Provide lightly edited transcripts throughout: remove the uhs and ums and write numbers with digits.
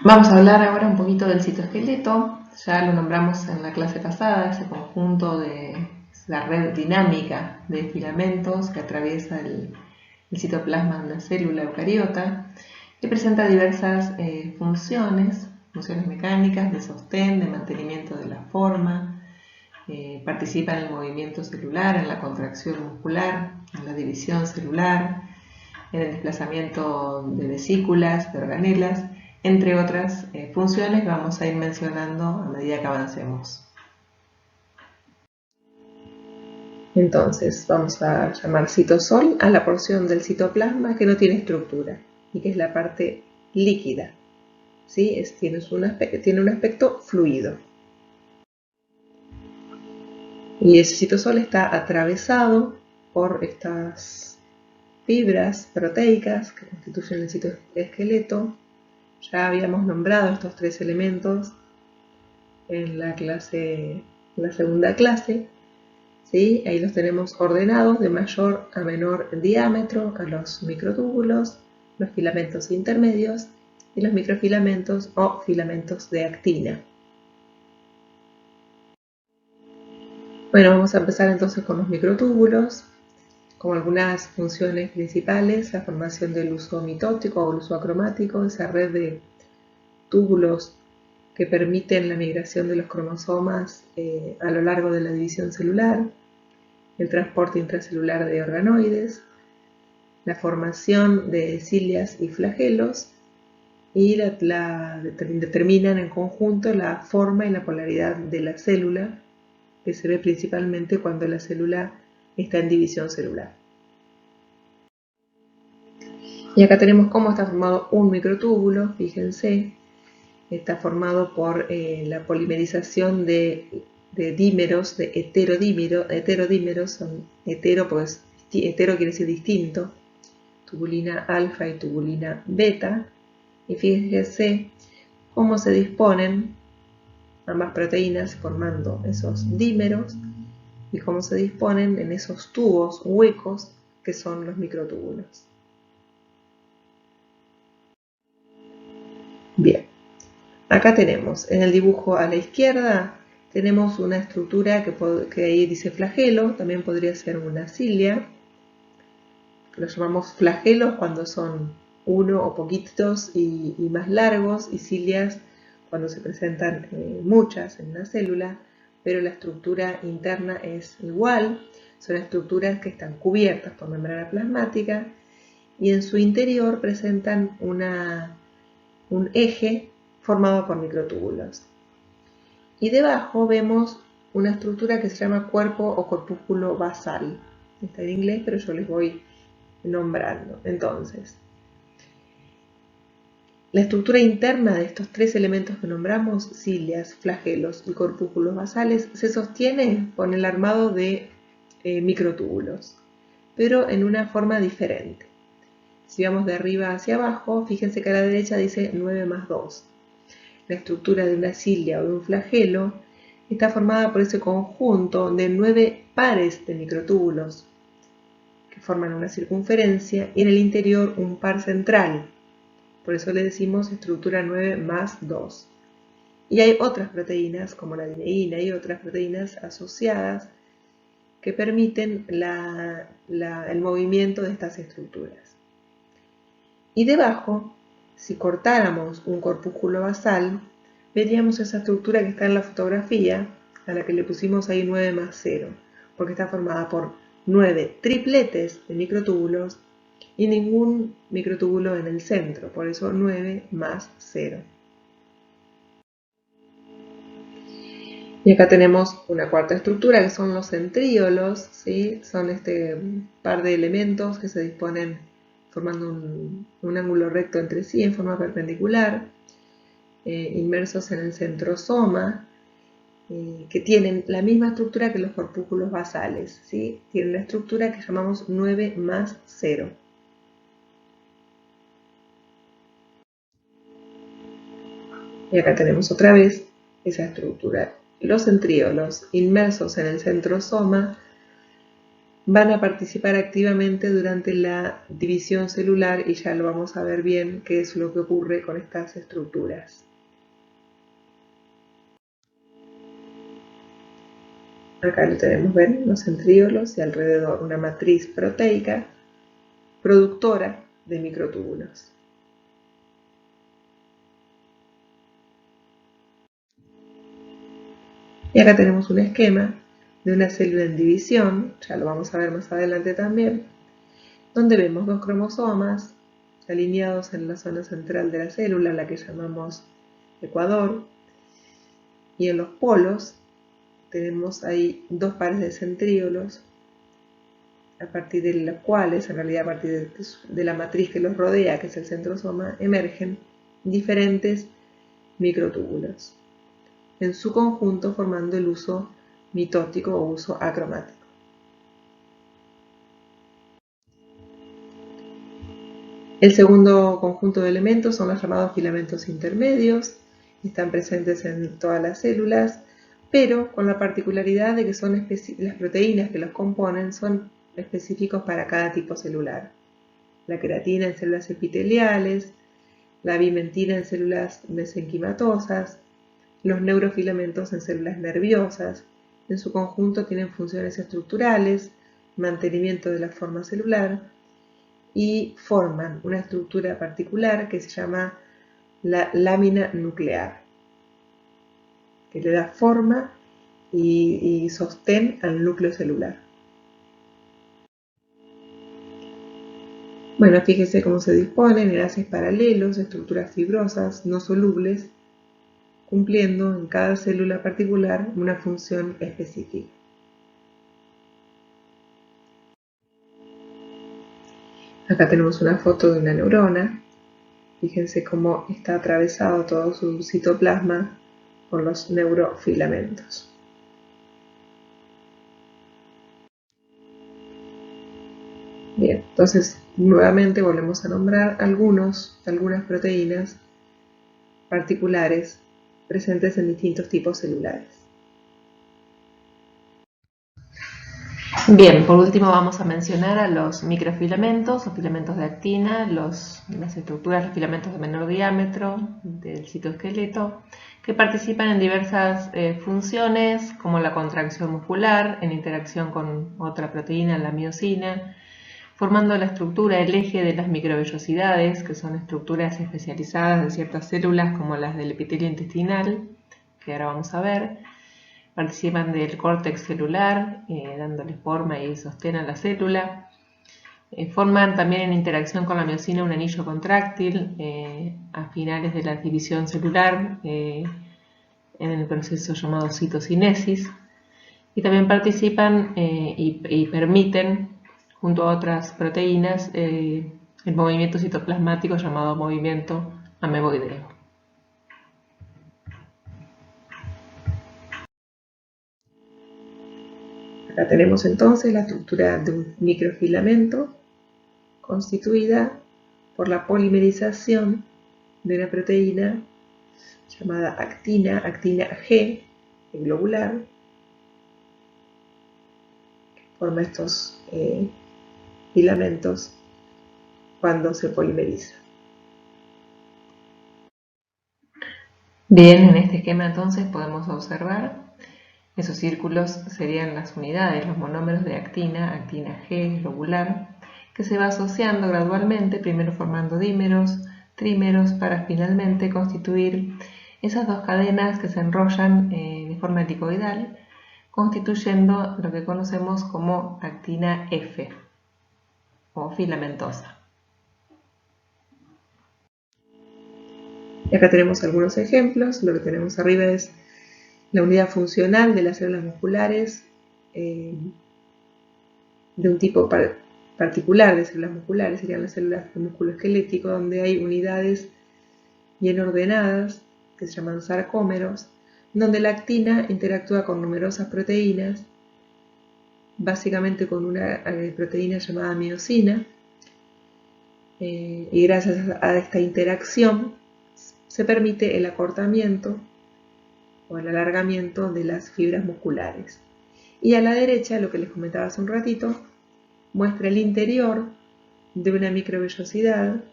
Vamos a hablar ahora un poquito del citoesqueleto. Ya lo nombramos en la clase pasada, ese conjunto de la red dinámica de filamentos que atraviesa el citoplasma de una célula eucariota, que presenta diversas funciones mecánicas, de sostén, de mantenimiento de la forma, participa en el movimiento celular, en la contracción muscular, en la división celular, en el desplazamiento de vesículas, de organelas, entre otras funciones que vamos a ir mencionando a medida que avancemos. Entonces, vamos a llamar citosol a la porción del citoplasma que no tiene estructura y que es la parte líquida. ¿Sí? Tiene un aspecto fluido. Y ese citosol está atravesado por estas fibras proteicas que constituyen el citoesqueleto. Ya habíamos nombrado estos tres elementos en la segunda clase, ¿sí? Ahí los tenemos ordenados de mayor a menor diámetro a los microtúbulos, los filamentos intermedios y los microfilamentos o filamentos de actina. Bueno, vamos a empezar entonces con los microtúbulos, con algunas funciones principales: la formación del uso mitótico o uso acromático, esa red de túbulos que permiten la migración de los cromosomas a lo largo de la división celular, el transporte intracelular de organoides, la formación de cilias y flagelos, y determinan en conjunto la forma y la polaridad de la célula, que se ve principalmente cuando la célula está en división celular. Y acá tenemos cómo está formado un microtúbulo. Fíjense, está formado por la polimerización de dímeros, de heterodímeros. Son hetero, pues hetero quiere decir distinto, tubulina alfa y tubulina beta. Y fíjense cómo se disponen ambas proteínas formando esos dímeros y cómo se disponen en esos tubos huecos que son los microtúbulos. Bien, acá tenemos en el dibujo a la izquierda, tenemos una estructura que ahí dice flagelo, también podría ser una cilia. Lo llamamos flagelos cuando son uno o poquitos y más largos, y cilias cuando se presentan muchas en una célula, pero la estructura interna es igual. Son estructuras que están cubiertas por membrana plasmática y en su interior presentan un eje formado por microtúbulos. Y debajo vemos una estructura que se llama cuerpo o corpúsculo basal. Está en inglés, pero yo les voy nombrando. Entonces, la estructura interna de estos tres elementos que nombramos, cilias, flagelos y corpúsculos basales, se sostiene con el armado de microtúbulos, pero en una forma diferente. Si vamos de arriba hacia abajo, fíjense que a la derecha dice 9 más 2. La estructura de una cilia o de un flagelo está formada por ese conjunto de 9 pares de microtúbulos que forman una circunferencia y en el interior un par central. Por eso le decimos estructura 9 más 2. Y hay otras proteínas, como la dineína y otras proteínas asociadas, que permiten el movimiento de estas estructuras. Y debajo, si cortáramos un corpúsculo basal, veríamos esa estructura que está en la fotografía, a la que le pusimos ahí 9 más 0, porque está formada por 9 tripletes de microtúbulos y ningún microtúbulo en el centro, por eso 9 más 0. Y acá tenemos una cuarta estructura que son los centríolos, ¿sí? Son este par de elementos que se disponen formando un ángulo recto entre sí en forma perpendicular, inmersos en el centrosoma, que tienen la misma estructura que los corpúsculos basales, ¿sí? Tienen la estructura que llamamos 9 más 0. Y acá tenemos otra vez esa estructura. Los centríolos inmersos en el centrosoma van a participar activamente durante la división celular y ya lo vamos a ver bien qué es lo que ocurre con estas estructuras. Acá lo tenemos, ven, los centríolos y alrededor una matriz proteica productora de microtúbulos. Y acá tenemos un esquema de una célula en división, ya lo vamos a ver más adelante también, donde vemos dos cromosomas alineados en la zona central de la célula, la que llamamos ecuador, y en los polos tenemos ahí dos pares de centríolos, a partir de los cuales, en realidad a partir de la matriz que los rodea, que es el centrosoma, emergen diferentes microtúbulos, en su conjunto formando el uso mitótico o uso acromático. El segundo conjunto de elementos son los llamados filamentos intermedios, están presentes en todas las células, pero con la particularidad de que son las proteínas que los componen son específicos para cada tipo celular. La queratina en células epiteliales, la bimentina en células mesenquimatosas, los neurofilamentos en células nerviosas. En su conjunto tienen funciones estructurales, mantenimiento de la forma celular y forman una estructura particular que se llama la lámina nuclear, que le da forma y sostén al núcleo celular. Bueno, fíjese cómo se disponen enlaces paralelos, estructuras fibrosas, no solubles, cumpliendo en cada célula particular una función específica. Acá tenemos una foto de una neurona. Fíjense cómo está atravesado todo su citoplasma por los neurofilamentos. Bien, entonces nuevamente volvemos a nombrar algunas proteínas particulares presentes en distintos tipos celulares. Bien, por último vamos a mencionar a los microfilamentos o filamentos de actina, las estructuras, los filamentos de menor diámetro del citoesqueleto, que participan en diversas funciones como la contracción muscular, en interacción con otra proteína, la miosina, formando la estructura, el eje de las microvellosidades, que son estructuras especializadas de ciertas células como las del epitelio intestinal, que ahora vamos a ver. Participan del córtex celular, dándole forma y sostén a la célula. Forman también en interacción con la miosina un anillo contráctil a finales de la división celular en el proceso llamado citocinesis. Y también participan y permiten, junto a otras proteínas, el movimiento citoplasmático llamado movimiento ameboideo. Acá tenemos entonces la estructura de un microfilamento constituida por la polimerización de una proteína llamada actina G, globular, que forma estos filamentos cuando se polimeriza. Bien, en este esquema entonces podemos observar esos círculos serían las unidades, los monómeros de actina G globular, que se va asociando gradualmente, primero formando dímeros, trímeros, para finalmente constituir esas dos cadenas que se enrollan de forma helicoidal, constituyendo lo que conocemos como actina F o filamentosa. Y acá tenemos algunos ejemplos. Lo que tenemos arriba es la unidad funcional de las células musculares de un tipo particular de células musculares, serían las células del músculo esquelético, donde hay unidades bien ordenadas que se llaman sarcómeros, donde la actina interactúa con numerosas proteínas, básicamente con una proteína llamada miosina, y gracias a esta interacción se permite el acortamiento o el alargamiento de las fibras musculares. Y a la derecha, lo que les comentaba hace un ratito, muestra el interior de una microvellosidad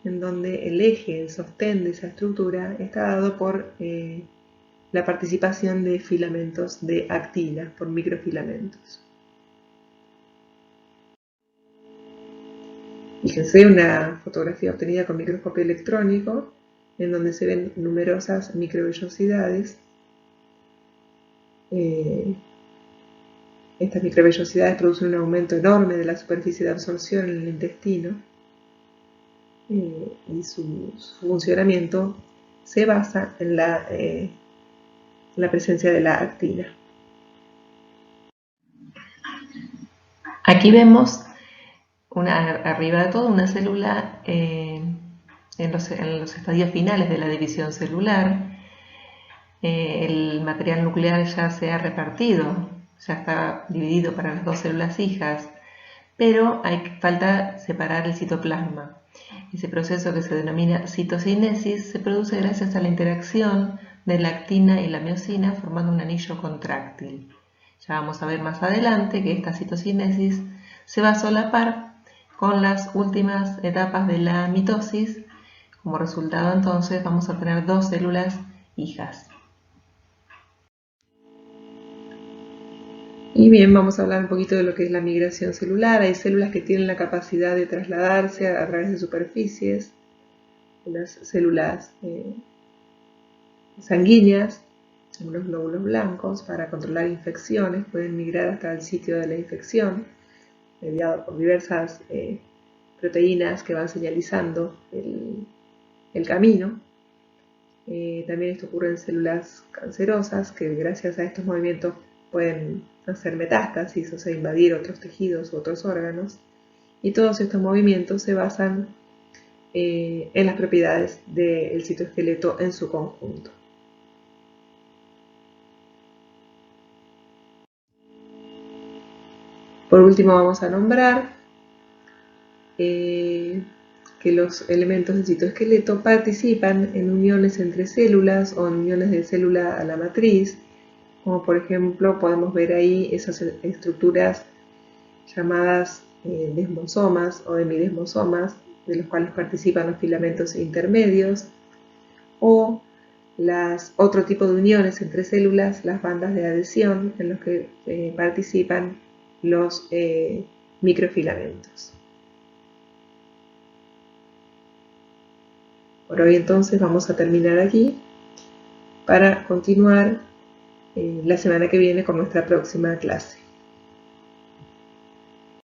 en donde el eje, el sostén de esa estructura está dado por la participación de filamentos de actina, por microfilamentos. Fíjense una fotografía obtenida con microscopio electrónico en donde se ven numerosas microvellosidades. Estas microvellosidades producen un aumento enorme de la superficie de absorción en el intestino y su funcionamiento se basa en la presencia de la actina. Aquí vemos arriba de todo una célula en los estadios finales de la división celular. El material nuclear ya se ha repartido, ya está dividido para las dos células hijas, pero falta separar el citoplasma. Ese proceso, que se denomina citocinesis, se produce gracias a la interacción de la actina y la miosina formando un anillo contráctil. Ya vamos a ver más adelante que esta citocinesis se va a solapar con las últimas etapas de la mitosis. Como resultado, entonces, vamos a tener dos células hijas. Y bien, vamos a hablar un poquito de lo que es la migración celular. Hay células que tienen la capacidad de trasladarse a través de superficies, unas células sanguíneas, unos glóbulos blancos, para controlar infecciones, pueden migrar hasta el sitio de la infección, mediado por diversas proteínas que van señalizando el camino. También esto ocurre en células cancerosas, que gracias a estos movimientos pueden hacer metástasis, o sea, invadir otros tejidos u otros órganos. Y todos estos movimientos se basan en las propiedades del citoesqueleto en su conjunto. Por último, vamos a nombrar que los elementos del citoesqueleto participan en uniones entre células o en uniones de célula a la matriz, como por ejemplo podemos ver ahí esas estructuras llamadas desmosomas o hemidesmosomas, de los cuales participan los filamentos intermedios, o otro tipo de uniones entre células, las bandas de adhesión, en los que participan los microfilamentos. Por hoy entonces vamos a terminar aquí para continuar la semana que viene con nuestra próxima clase.